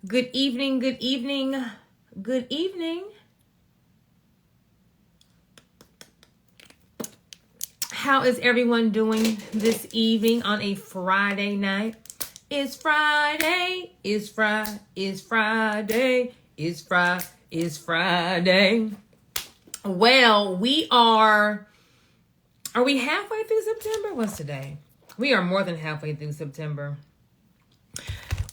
Good evening, good evening, good evening. How is everyone doing this evening on a Friday night? It's Friday, it's Friday, it's Friday, it's Friday, it's Friday. Well, are we halfway through September? What's today? We are more than halfway through September.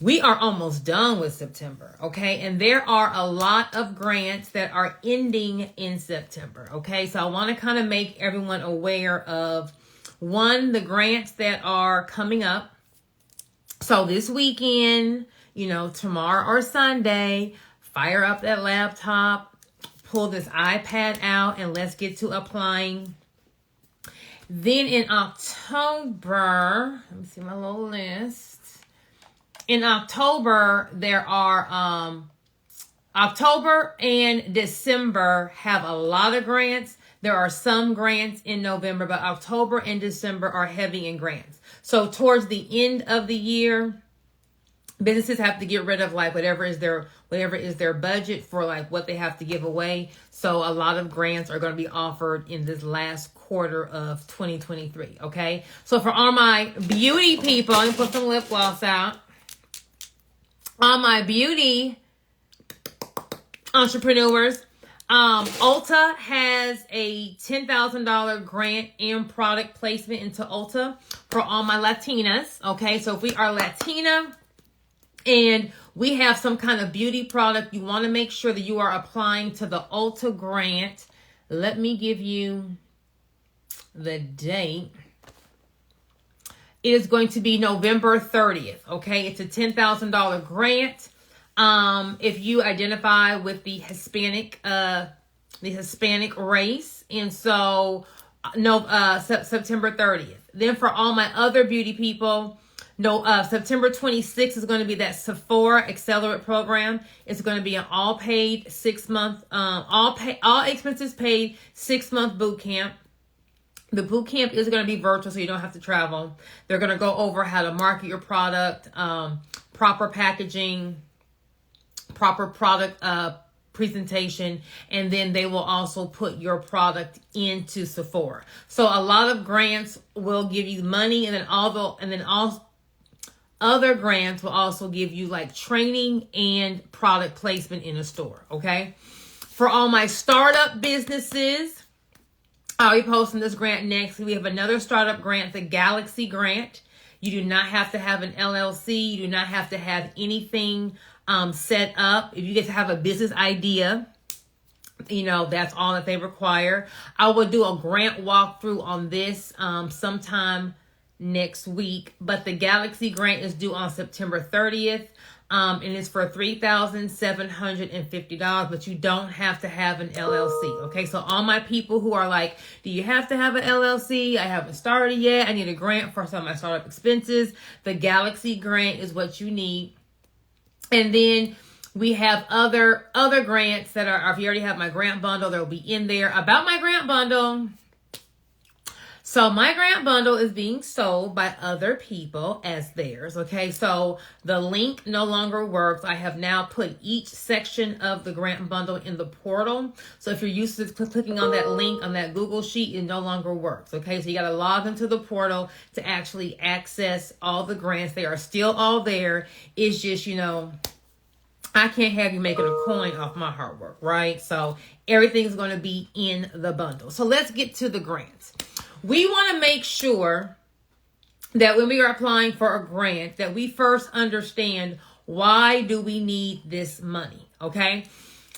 We are almost done with September, okay? And there are a lot of grants that are ending in September, okay? So I want to kind of make everyone aware of, one, the grants that are coming up. So this weekend, tomorrow or Sunday, fire up that laptop, pull this iPad out, and let's get to applying. Then in October, let me see my little list. In October, there are October and December have a lot of grants. There are some grants in November, but October and December are heavy in grants. So towards the end of the year, businesses have to get rid of like whatever is their budget for like what they have to give away. So a lot of grants are going to be offered in this last quarter of 2023. Okay. So for all my beauty people, I'm gonna put some lip gloss out. All my beauty entrepreneurs, Ulta has a $10,000 grant and product placement into Ulta for all my Latinas. Okay, so if we are Latina and we have some kind of beauty product, you want to make sure that you are applying to the Ulta grant. Let me give you the date. It is going to be November 30th, okay? It's a $10,000 grant. If you identify with the Hispanic race. And so, September 30th. Then for all my other beauty people, September 26th is going to be that Sephora Accelerate program. It's going to be an all paid 6-month, all expenses paid 6-month boot camp. The boot camp is going to be virtual, so you don't have to travel. They're going to go over how to market your product, proper packaging, proper product presentation, and then they will also put your product into Sephora. So a lot of grants will give you money, and then all other grants will also give you like training and product placement in a store. Okay, for all my startup businesses, I'll be posting this grant next. We have another startup grant, the Galaxy Grant. You do not have to have an LLC. You do not have to have anything set up. If you get to have a business idea, that's all that they require. I will do a grant walkthrough on this sometime next week. But the Galaxy Grant is due on September 30th. And it's for $3,750, but you don't have to have an LLC. Okay, so all my people who are like, do you have to have an LLC? I haven't started yet. I need a grant for some of my startup expenses. The Galaxy Grant is what you need. And then we have other grants that are, if you already have my grant bundle, they'll be in there. About my grant bundle. So my grant bundle is being sold by other people as theirs, okay? So the link no longer works. I have now put each section of the grant bundle in the portal. So if you're used to clicking on that link on that Google Sheet, it no longer works, okay? So you got to log into the portal to actually access all the grants. They are still all there. It's just, I can't have you making a coin off my hard work, right? So everything's going to be in the bundle. So let's get to the grants. We want to make sure that when we are applying for a grant, that we first understand, why do we need this money? Okay.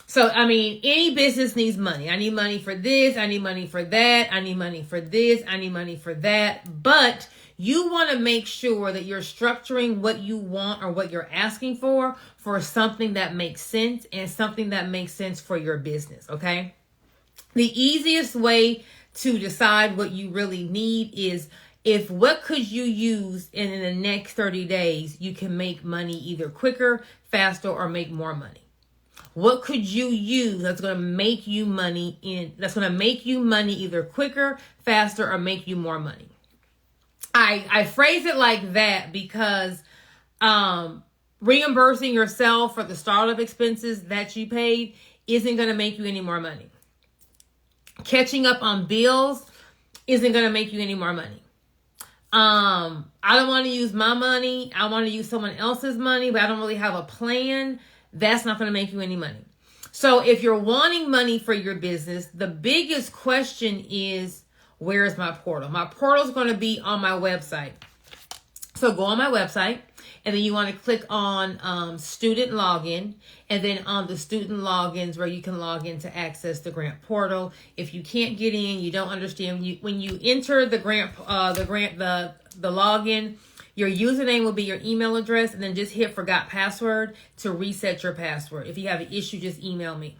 So, any business needs money. I need money for this. I need money for that. I need money for this. I need money for that. But you want to make sure that you're structuring what you want or what you're asking for something that makes sense and something that makes sense for your business. Okay. The easiest way to decide what you really need is, what could you use in the next 30 days, you can make money either quicker, faster, or make more money. What could you use that's going to make you money either quicker, faster, or make you more money? I phrase it like that because reimbursing yourself for the startup expenses that you paid isn't going to make you any more money. Catching up on bills isn't going to make you any more money. I don't want to use my money. I want to use someone else's money, but I don't really have a plan. That's not going to make you any money. So if you're wanting money for your business, the biggest question is, where is my portal? My portal is going to be on my website. So go on my website, and then you want to click on student login, and then on the student logins where you can log in to access the grant portal. If you can't get in, you don't understand, when you enter the login, your username will be your email address, and then just hit forgot password to reset your password. If you have an issue, just email me.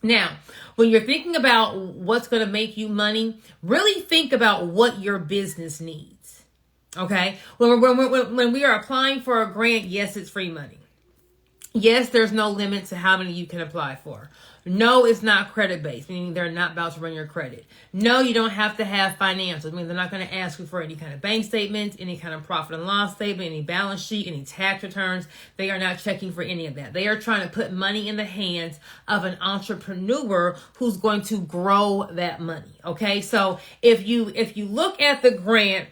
Now, when you're thinking about what's going to make you money, really think about what your business needs. Okay? When we are applying for a grant, yes, it's free money. Yes, there's no limit to how many you can apply for. No, it's not credit-based, meaning they're not about to run your credit. No, you don't have to have financials. I mean, they're not going to ask you for any kind of bank statements, any kind of profit and loss statement, any balance sheet, any tax returns. They are not checking for any of that. They are trying to put money in the hands of an entrepreneur who's going to grow that money. Okay, so if you look at the grant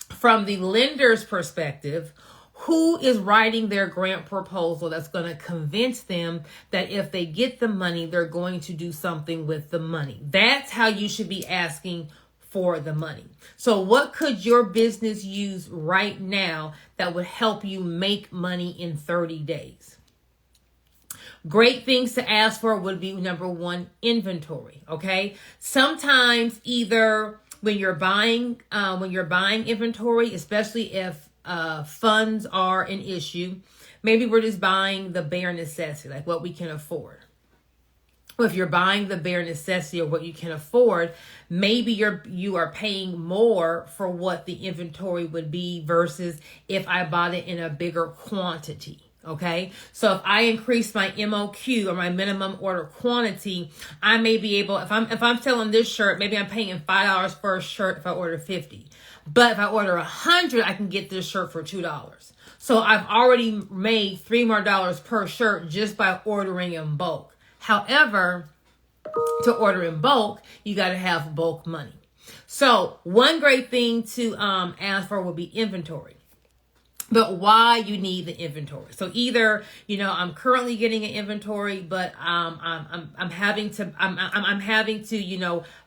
from the lender's perspective, who is writing their grant proposal that's going to convince them that if they get the money, they're going to do something with the money? That's how you should be asking for the money. So what could your business use right now that would help you make money in 30 days? Great things to ask for would be, number one, inventory. Okay. Sometimes either when you're buying inventory, especially if funds are an issue, maybe we're just buying the bare necessity, like what we can afford. Or if you're buying the bare necessity or what you can afford, maybe you are paying more for what the inventory would be versus if I bought it in a bigger quantity. Okay, so if I increase my MOQ or my minimum order quantity, I may be able, if I'm selling this shirt, maybe I'm paying $5 for a shirt if I order 50. But if I order 100, I can get this shirt for $2. So I've already made $3 more per shirt just by ordering in bulk. However, to order in bulk, you got to have bulk money. So one great thing to ask for will be inventory. But why you need the inventory. So either, I'm currently getting an inventory, but I'm having to,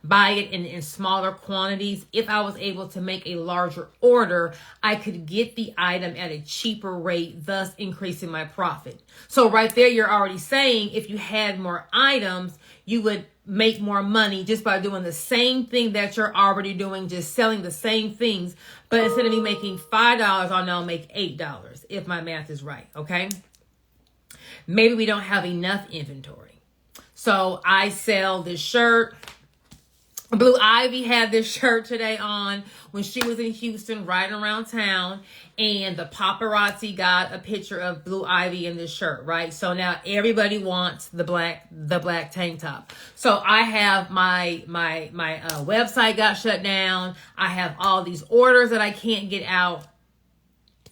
buy it in smaller quantities. If I was able to make a larger order, I could get the item at a cheaper rate, thus increasing my profit. So right there, you're already saying if you had more items, you would make more money just by doing the same thing that you're already doing, just selling the same things. But instead of me making $5, I'll now make $8 if my math is right. Okay. Maybe we don't have enough inventory. So I sell this shirt. Blue Ivy had this shirt today on when she was in Houston riding around town, and the paparazzi got a picture of Blue Ivy in this shirt, right? So now everybody wants the black tank top. So I have my website got shut down. I have all these orders that I can't get out,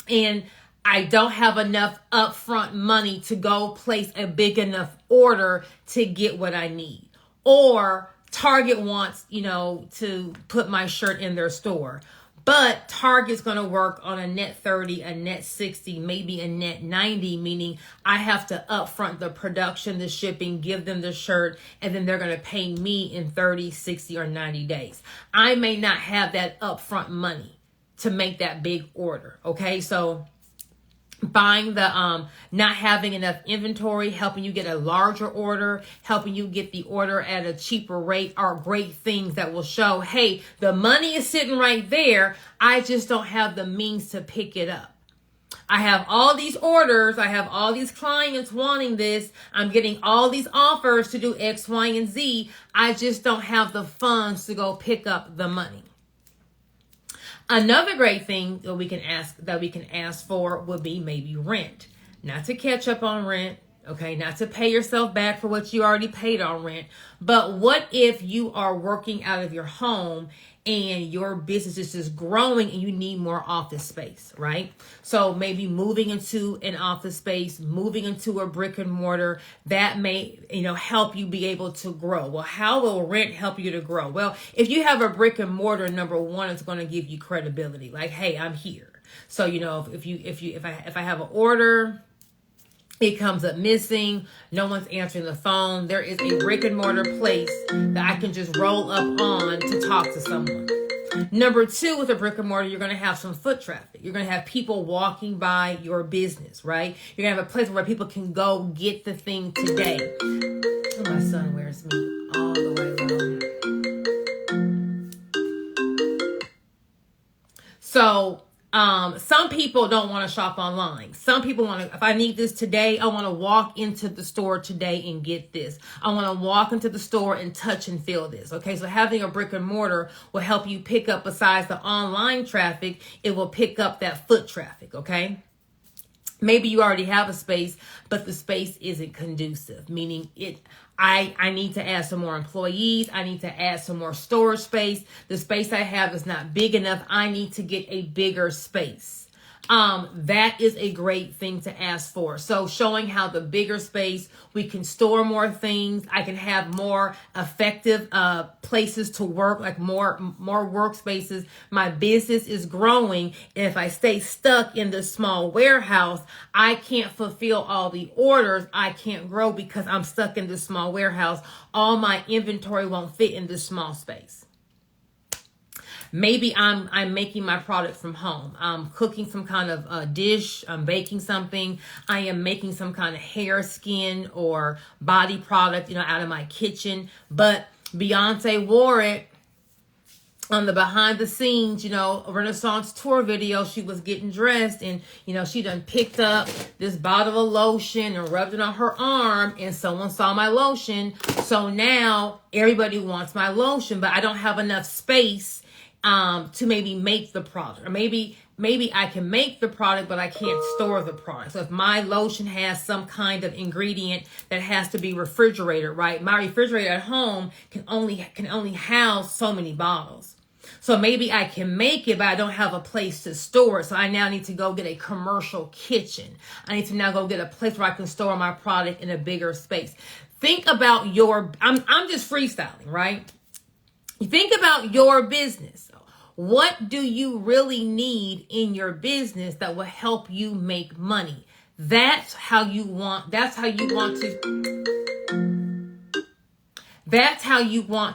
and I don't have enough upfront money to go place a big enough order to get what I need. Or Target wants, to put my shirt in their store, but Target's going to work on a net 30, a net 60, maybe a net 90, meaning I have to upfront the production, the shipping, give them the shirt, and then they're going to pay me in 30, 60, or 90 days. I may not have that upfront money to make that big order. Okay. So buying the not having enough inventory, helping you get a larger order, helping you get the order at a cheaper rate are great things that will show, hey, the money is sitting right there. I just don't have the means to pick it up. I have all these orders. I have all these clients wanting this. I'm getting all these offers to do X, Y, and Z. I just don't have the funds to go pick up the money. Another great thing that we can ask for would be maybe rent. Not to catch up on rent. Okay, not to pay yourself back for what you already paid on rent, but what if you are working out of your home and your business is just growing and you need more office space, right? So maybe moving into an office space, moving into a brick and mortar, that may, help you be able to grow. Well, how will rent help you to grow? Well, if you have a brick and mortar, number one, it's going to give you credibility. Like, hey, I'm here. So, if I have an order, it comes up missing, no one's answering the phone, there is a brick and mortar place that I can just roll up on to talk to someone. Number two, with a brick and mortar, you're going to have some foot traffic. You're going to have people walking by your business, right? You're going to have a place where people can go get the thing today. Oh, my son wears me all the way low. So, some people don't want to shop online. Some people want to, if I need this today, I want to walk into the store today and get this. I want to walk into the store and touch and feel this. Okay. So having a brick and mortar will help you pick up, besides the online traffic, it will pick up that foot traffic. Okay. Maybe you already have a space, but the space isn't conducive, meaning I need to add some more employees. I need to add some more storage space. The space I have is not big enough. I need to get a bigger space. That is a great thing to ask for. So showing how the bigger space, we can store more things. I can have more effective places to work, like more workspaces. My business is growing. And if I stay stuck in this small warehouse, I can't fulfill all the orders. I can't grow because I'm stuck in this small warehouse. All my inventory won't fit in this small space. Maybe I'm making my product from home. I'm cooking some kind of dish. I'm baking something. I am making some kind of hair, skin, or body product, out of my kitchen. But Beyonce wore it on the behind the scenes, Renaissance tour video. She was getting dressed and, she done picked up this bottle of lotion and rubbed it on her arm, and someone saw my lotion. So now everybody wants my lotion, but I don't have enough space to maybe make the product, or maybe I can make the product, but I can't store the product. So if my lotion has some kind of ingredient that has to be refrigerated, right? My refrigerator at home can only house so many bottles. So maybe I can make it, but I don't have a place to store it. So I now need to go get a commercial kitchen. I need to now go get a place where I can store my product in a bigger space. Think about I'm just freestyling, right? You think about your business. What do you really need in your business that will help you make money? That's how you want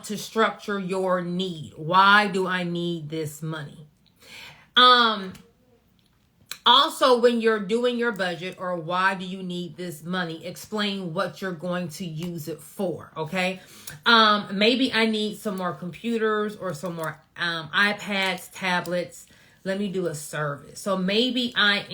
to structure your need. Why do I need this money? Also, when you're doing your budget, or why do you need this money, explain what you're going to use it for, okay? Maybe I need some more computers or some more iPads, tablets. Let me do a service. So maybe I'm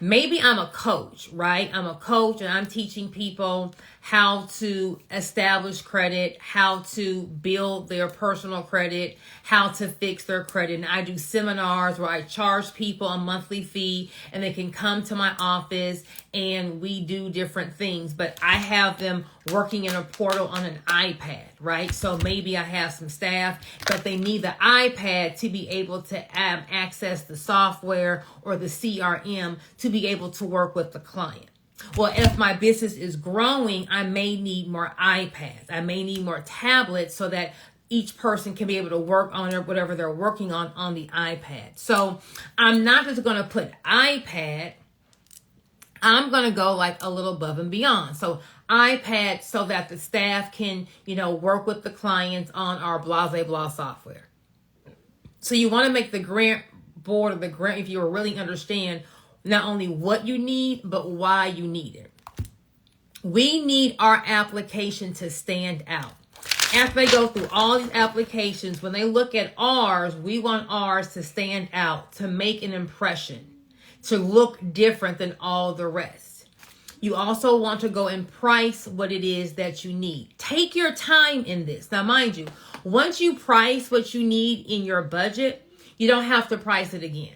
a coach, right? I'm a coach and I'm teaching people how to establish credit, how to build their personal credit, how to fix their credit. And I do seminars where I charge people a monthly fee and they can come to my office and we do different things. But I have them working in a portal on an iPad, right? So maybe I have some staff, but they need the iPad to be able to access the software or the CRM to be able to work with the client. Well, if my business is growing, I may need more iPads. I may need more tablets so that each person can be able to work on whatever they're working on the iPad. So I'm not just going to put iPad. I'm going to go like a little above and beyond. So iPad, so that the staff can, work with the clients on our blah, blah, blah software. So you want to make the grant board, or the grant, if you really understand not only what you need, but why you need it. We need our application to stand out. After they go through all these applications, when they look at ours, we want ours to stand out, to make an impression, to look different than all the rest. You also want to go and price what it is that you need. Take your time in this. Now, mind you, once you price what you need in your budget, you don't have to price it again.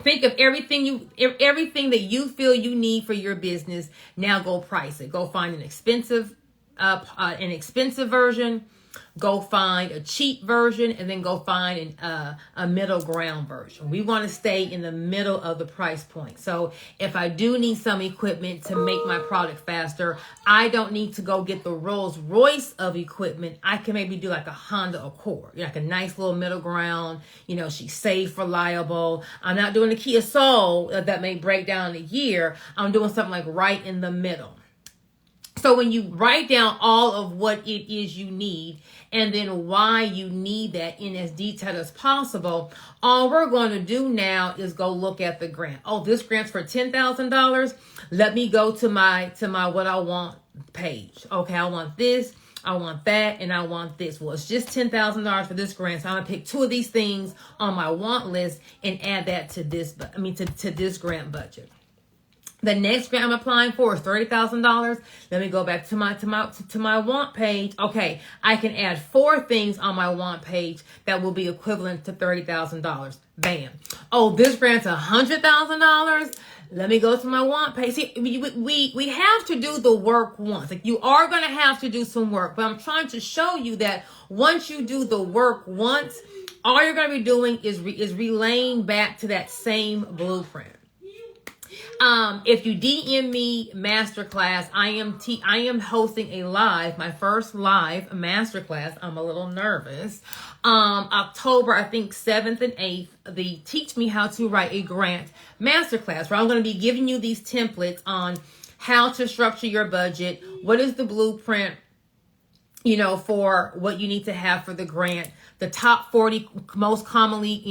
think of everything that you feel you need for your business. Now go price it. Go find an expensive version. Go find a cheap version, and then go find a middle ground version. We want to stay in the middle of the price point. So if I do need some equipment to make my product faster, I don't need to go get the Rolls Royce of equipment. I can maybe do like a Honda Accord, like a nice little middle ground. She's safe, reliable. I'm not doing a Kia Soul that may break down in a year. I'm doing something like right in the middle. So when you write down all of what it is you need and then why you need that in as detail as possible, all we're going to do now is go look at the grant. Oh, this grant's for $10,000. Let me go to my what I want page. Okay, I want this, I want that, and I want this. Well, it's just $10,000 for this grant. So I'm gonna pick two of these things on my want list and add that to this, to this grant budget. The next grant I'm applying for is $30,000. Let me go back to my want page. Okay, I can add 4 things on my want page that will be equivalent to $30,000. Bam. Oh, this grant's $100,000. Let me go to my want page. See, we have to do the work once. Like, you are going to have to do some work, but I'm trying to show you that once you do the work once, all you're going to be doing is relaying back to that same blueprint. If you DM me masterclass, I am hosting my first live masterclass. I'm a little nervous. October, I think 7th and 8th, the Teach Me How to Write a Grant masterclass, where I'm going to be giving you these templates on how to structure your budget. What is the blueprint, for what you need to have for the grant, the top 40 most commonly,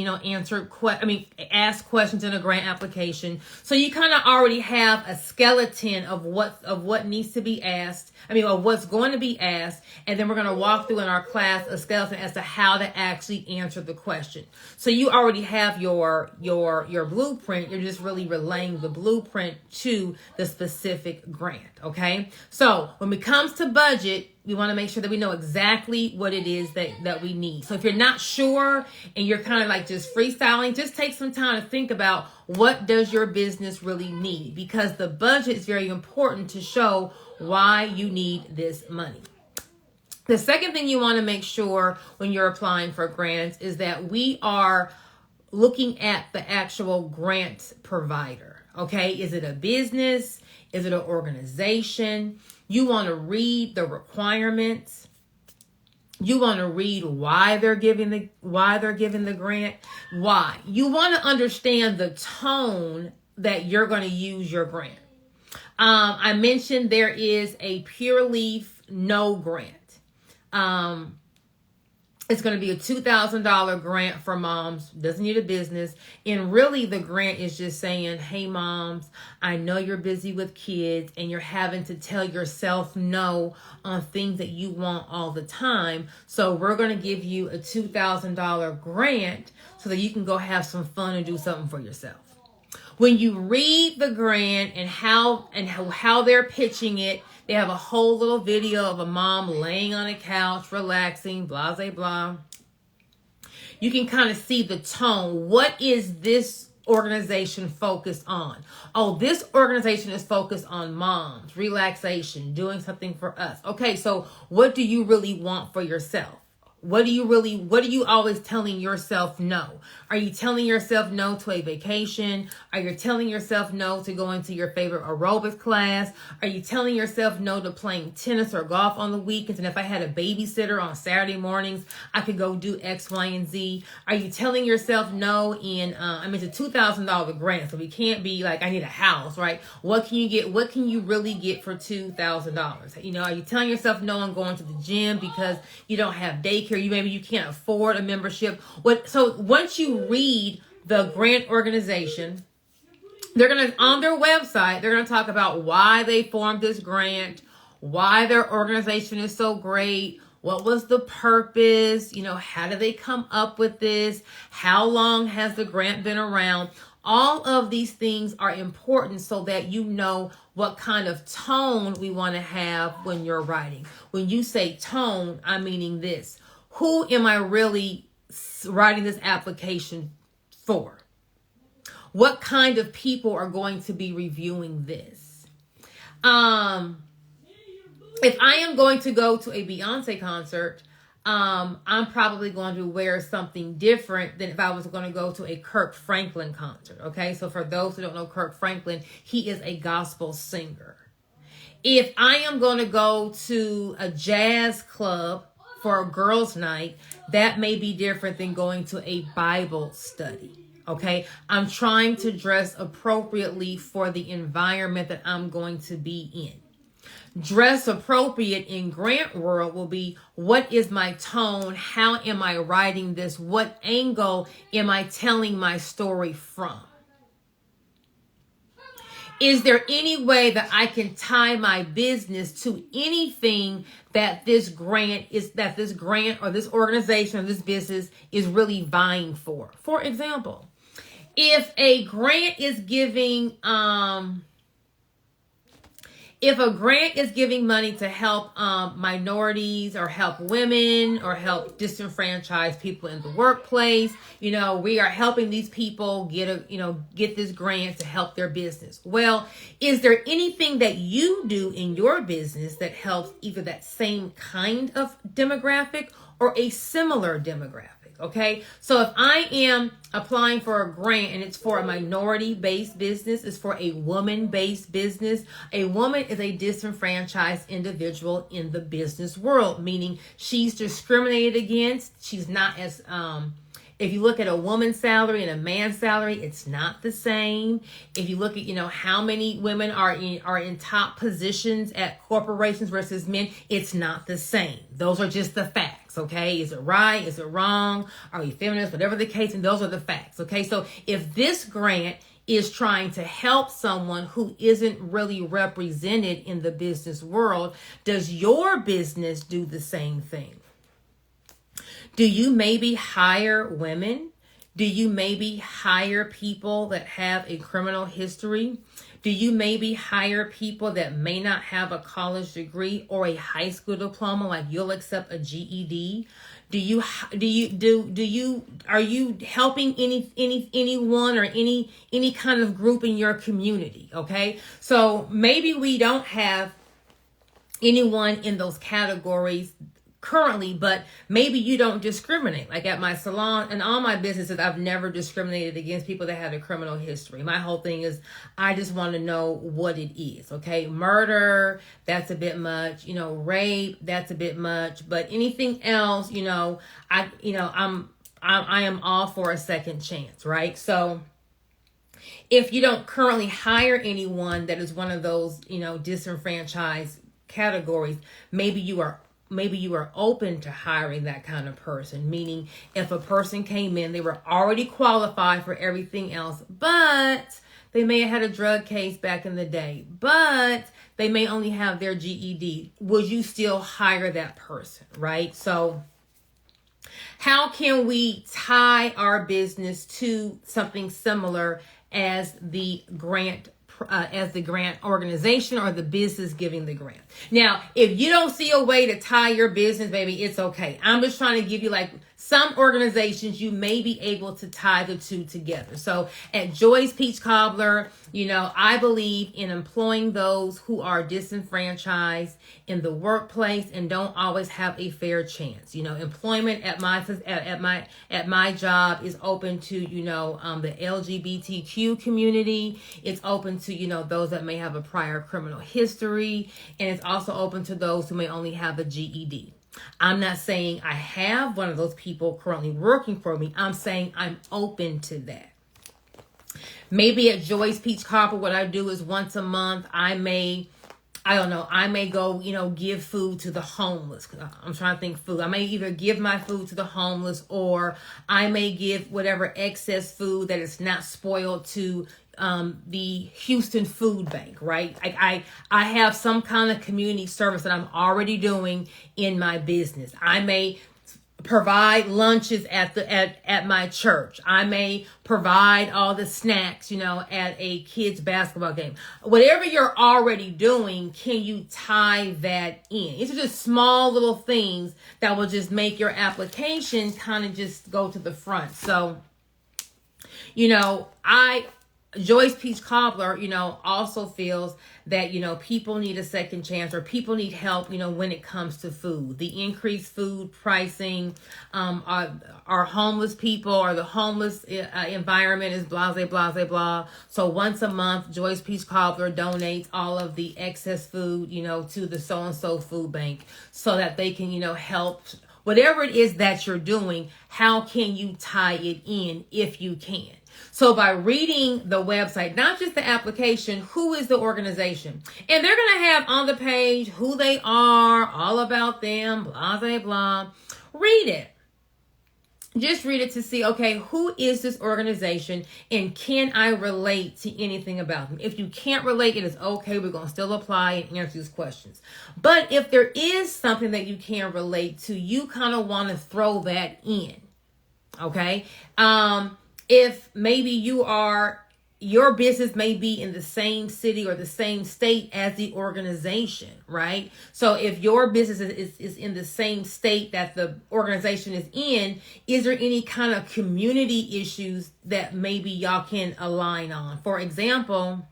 asked questions in a grant application. So you kind of already have a skeleton of what needs to be asked. Of what's going to be asked. And then we're going to walk through in our class a skeleton as to how to actually answer the question. So you already have your blueprint. You're just really relaying the blueprint to the specific grant. Okay. So when it comes to budget, we want to make sure that we know exactly what it is that we need. So if you're not sure and you're kind of like just freestyling, just take some time to think about what does your business really need, because the budget is very important to show why you need this money. The second thing you want to make sure when you're applying for grants is that we are looking at the actual grant provider. Okay, is it a business? Is it an organization? You want to read the requirements. You want to read why they're giving the grant. Why? You want to understand the tone that you're going to use your grant. I mentioned there is a Pure Leaf no grant. It's going to be a $2,000 grant for moms. Doesn't need a business. And really the grant is just saying, hey moms, I know you're busy with kids and you're having to tell yourself no on things that you want all the time. So we're going to give you a $2,000 grant so that you can go have some fun and do something for yourself. When you read the grant and how they're pitching it, they have a whole little video of a mom laying on a couch, relaxing, blah, blah, blah. You can kind of see the tone. What is this organization focused on? Oh, this organization is focused on moms, relaxation, doing something for us. Okay, so what do you really want for yourself? What are you always telling yourself no? Are you telling yourself no to a vacation? Are you telling yourself no to going to your favorite aerobics class? Are you telling yourself no to playing tennis or golf on the weekends? And if I had a babysitter on Saturday mornings, I could go do X, Y, and Z. Are you telling yourself no in, it's a $2,000 grant, so we can't be like, I need a house, right? What can you get? What can you really get for $2,000? Are you telling yourself no on going to the gym because you don't have daycare? Maybe you can't afford a membership. So once you read the grant organization, on their website, they're gonna talk about why they formed this grant, why their organization is so great, what was the purpose, how did they come up with this, how long has the grant been around. All of these things are important so that you know what kind of tone we want to have when you're writing. When you say tone, I'm meaning this. Who am I really writing this application for? what kind of people are going to be reviewing this? If I am going to go to a Beyonce concert, I'm probably going to wear something different than if I was going to go to a Kirk Franklin concert. Okay, so for those who don't know Kirk Franklin, he is a gospel singer. If I am going to go to a jazz club for a girls' night, that may be different than going to a Bible study. Okay, I'm trying to dress appropriately for the environment that I'm going to be in. Dress appropriate in Grant world will be, what is my tone? How am I writing this? What angle am I telling my story from? Is there any way that I can tie my business to anything that this grant or this organization or this business is really vying for? For example, if a grant is giving money to help minorities or help women or help disenfranchised people in the workplace, we are helping these people get this grant to help their business. Well, is there anything that you do in your business that helps either that same kind of demographic or a similar demographic? Okay, so if I am applying for a grant and it's for a minority-based business, it's for a woman-based business. A woman is a disenfranchised individual in the business world, meaning she's discriminated against. She's not as if you look at a woman's salary and a man's salary, it's not the same. If you look at, how many women are in top positions at corporations versus men, it's not the same. Those are just the facts, okay? Is it right? Is it wrong? Are we feminists? Whatever the case, and those are the facts, okay? So if this grant is trying to help someone who isn't really represented in the business world, does your business do the same thing? Do you maybe hire women? Do you maybe hire people that have a criminal history? Do you maybe hire people that may not have a college degree or a high school diploma, like you'll accept a GED? Are you helping anyone or any kind of group in your community? Okay, so maybe we don't have anyone in those categories currently, but maybe you don't discriminate. Like at my salon and all my businesses, I've never discriminated against people that had a criminal history. My whole thing is I just want to know what it is. Okay, murder, that's a bit much. Rape, that's a bit much. But anything else, I am all for a second chance, right? So if you don't currently hire anyone that is one of those, disenfranchised categories, maybe you are open to hiring that kind of person, meaning if a person came in, they were already qualified for everything else, but they may have had a drug case back in the day, but they may only have their GED. Would you still hire that person, right? So how can we tie our business to something similar as the grant organization or the business giving the grant? Now, if you don't see a way to tie your business, baby, it's okay. I'm just trying to give you some organizations you may be able to tie the two together. So at Joy's Peach Cobbler, I believe in employing those who are disenfranchised in the workplace and don't always have a fair chance. Employment at my job is open to, the LGBTQ community. It's open to, those that may have a prior criminal history. And it's also open to those who may only have a GED. I'm not saying I have one of those people currently working for me. I'm saying I'm open to that. Maybe at Joy's Peach Cobbler, what I do is once a month, I may go, give food to the homeless. I'm trying to think food. I may either give my food to the homeless or I may give whatever excess food that is not spoiled to the Houston Food Bank, right? I have some kind of community service that I'm already doing in my business. I may provide lunches at my church. I may provide all the snacks, at a kid's basketball game. Whatever you're already doing, can you tie that in? These are just small little things that will just make your application kind of just go to the front. So, Joyce Peach Cobbler, also feels that, people need a second chance, or people need help, when it comes to food. The increased food pricing, our homeless people, or the homeless environment is blah, blah, blah, blah. So once a month, Joyce Peach Cobbler donates all of the excess food, to the so-and-so food bank so that they can, help. Whatever it is that you're doing, how can you tie it in if you can? So by reading the website, not just the application, who is the organization? And they're going to have on the page who they are, all about them, blah, blah, blah. Read it. Just read it to see, okay, who is this organization and can I relate to anything about them? If you can't relate, it is okay. We're going to still apply and answer these questions. But if there is something that you can relate to, you kind of want to throw that in, okay? If maybe your business may be in the same city or the same state as the organization, right? So if your business is in the same state that the organization is in, is there any kind of community issues that maybe y'all can align on? For example,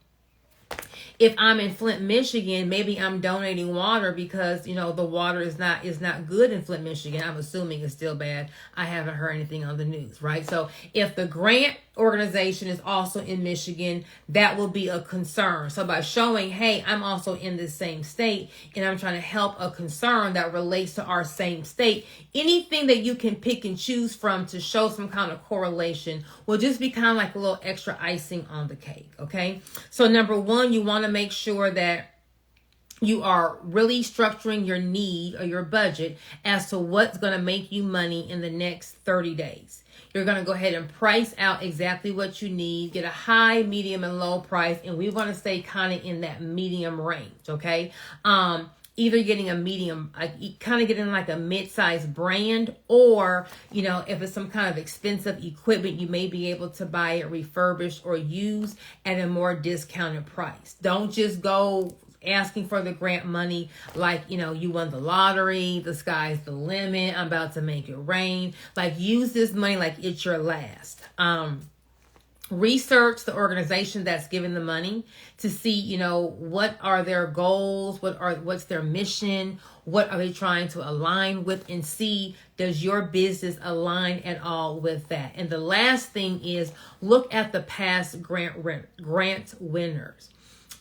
if I'm in Flint, Michigan, maybe I'm donating water because, the water is not good in Flint, Michigan. I'm assuming it's still bad. I haven't heard anything on the news, right? So if the grant organization is also in Michigan, that will be a concern. So by showing, hey, I'm also in the same state and I'm trying to help a concern that relates to our same state, anything that you can pick and choose from to show some kind of correlation will just be kind of like a little extra icing on the cake, okay? So number one, you want to make sure that you are really structuring your need or your budget as to what's going to make you money in the next 30 days. You're going to go ahead and price out exactly what you need, get a high, medium, and low price, and we want to stay kind of in that medium range, okay? Either getting a medium, kind of getting like a mid-sized brand, or, if it's some kind of expensive equipment, you may be able to buy it refurbished or used at a more discounted price. Don't just go asking for the grant money like, you won the lottery, the sky's the limit, I'm about to make it rain. Like, use this money like it's your last. Research the organization that's giving the money to see, what are their goals, what's their mission, what are they trying to align with, and see, does your business align at all with that? And the last thing is look at the past grant winners.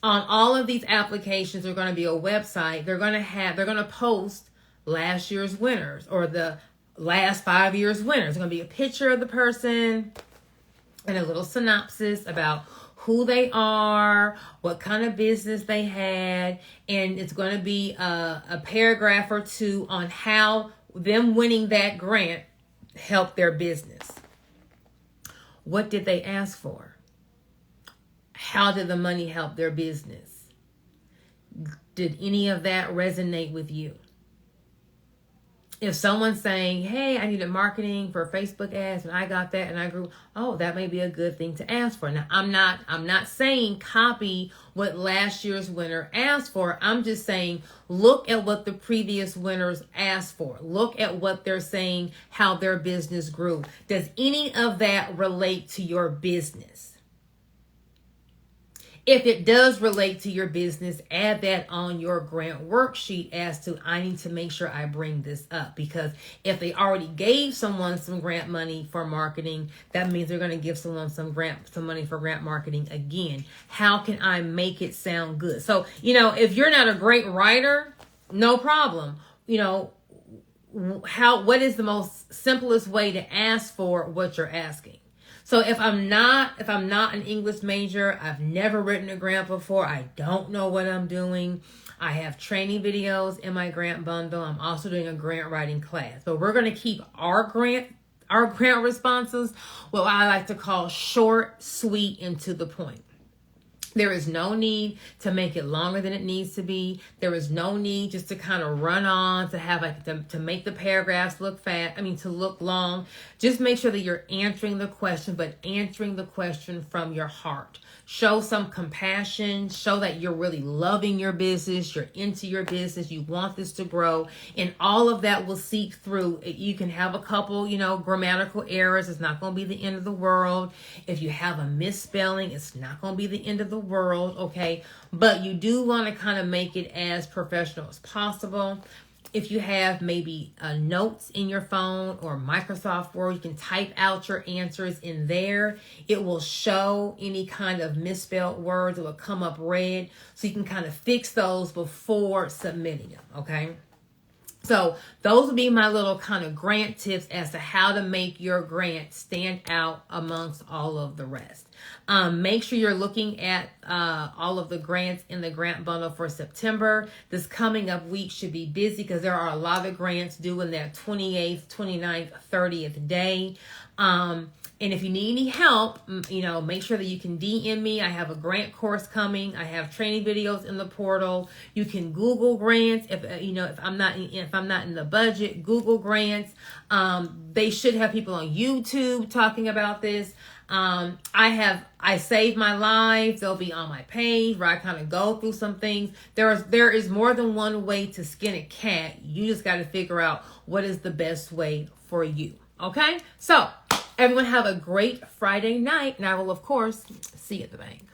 On all of these applications, there's going to be a website. They're going to post last year's winners or the last 5 years winners. There's going to be a picture of the person and a little synopsis about who they are, what kind of business they had, and it's going to be a paragraph or two on how them winning that grant helped their business. What did they ask for? How did the money help their business? Did any of that resonate with you? If someone's saying, hey, I needed marketing for Facebook ads and I got that and I grew, that may be a good thing to ask for. Now, I'm not saying copy what last year's winner asked for. I'm just saying, look at what the previous winners asked for. Look at what they're saying, how their business grew. Does any of that relate to your business? If it does relate to your business, add that on your grant worksheet as to, I need to make sure I bring this up, because if they already gave someone some grant money for marketing, that means they're going to give someone some money for grant marketing again. How can I make it sound good? So, if you're not a great writer, no problem. What is the most simplest way to ask for what you're asking? So if I'm not an English major, I've never written a grant before, I don't know what I'm doing, I have training videos in my grant bundle, I'm also doing a grant writing class. But we're going to keep our grant responses what I like to call short, sweet, and to the point. There is no need to make it longer than it needs to be. There is no need just to kind of run on to have like to make the paragraphs look to look long. Just make sure that you're answering the question, but answering the question from your heart. Show some compassion. Show that you're really loving your business. You're into your business. You want this to grow, and all of that will seep through. You can have a couple, grammatical errors. It's not going to be the end of the world. If you have a misspelling, it's not going to be the end of the world, okay? But you do want to kind of make it as professional as possible. If you have maybe notes in your phone or Microsoft Word, you can type out your answers in there. It will show any kind of misspelled words. It will come up red, so you can kind of fix those before submitting them, okay? So those would be my little kind of grant tips as to how to make your grant stand out amongst all of the rest. Make sure you're looking at all of the grants in the grant bundle for September. This coming up week should be busy because there are a lot of grants due in that 28th, 29th, 30th day. And if you need any help, make sure that you can DM me. I have a grant course coming. I have training videos in the portal. You can Google grants. If I'm not in the budget, Google grants. They should have people on YouTube talking about this. I save my lives. They'll be on my page where I kind of go through some things. There is more than one way to skin a cat. You just got to figure out what is the best way for you. Okay? So everyone have a great Friday night, and I will, of course, see you at the bank.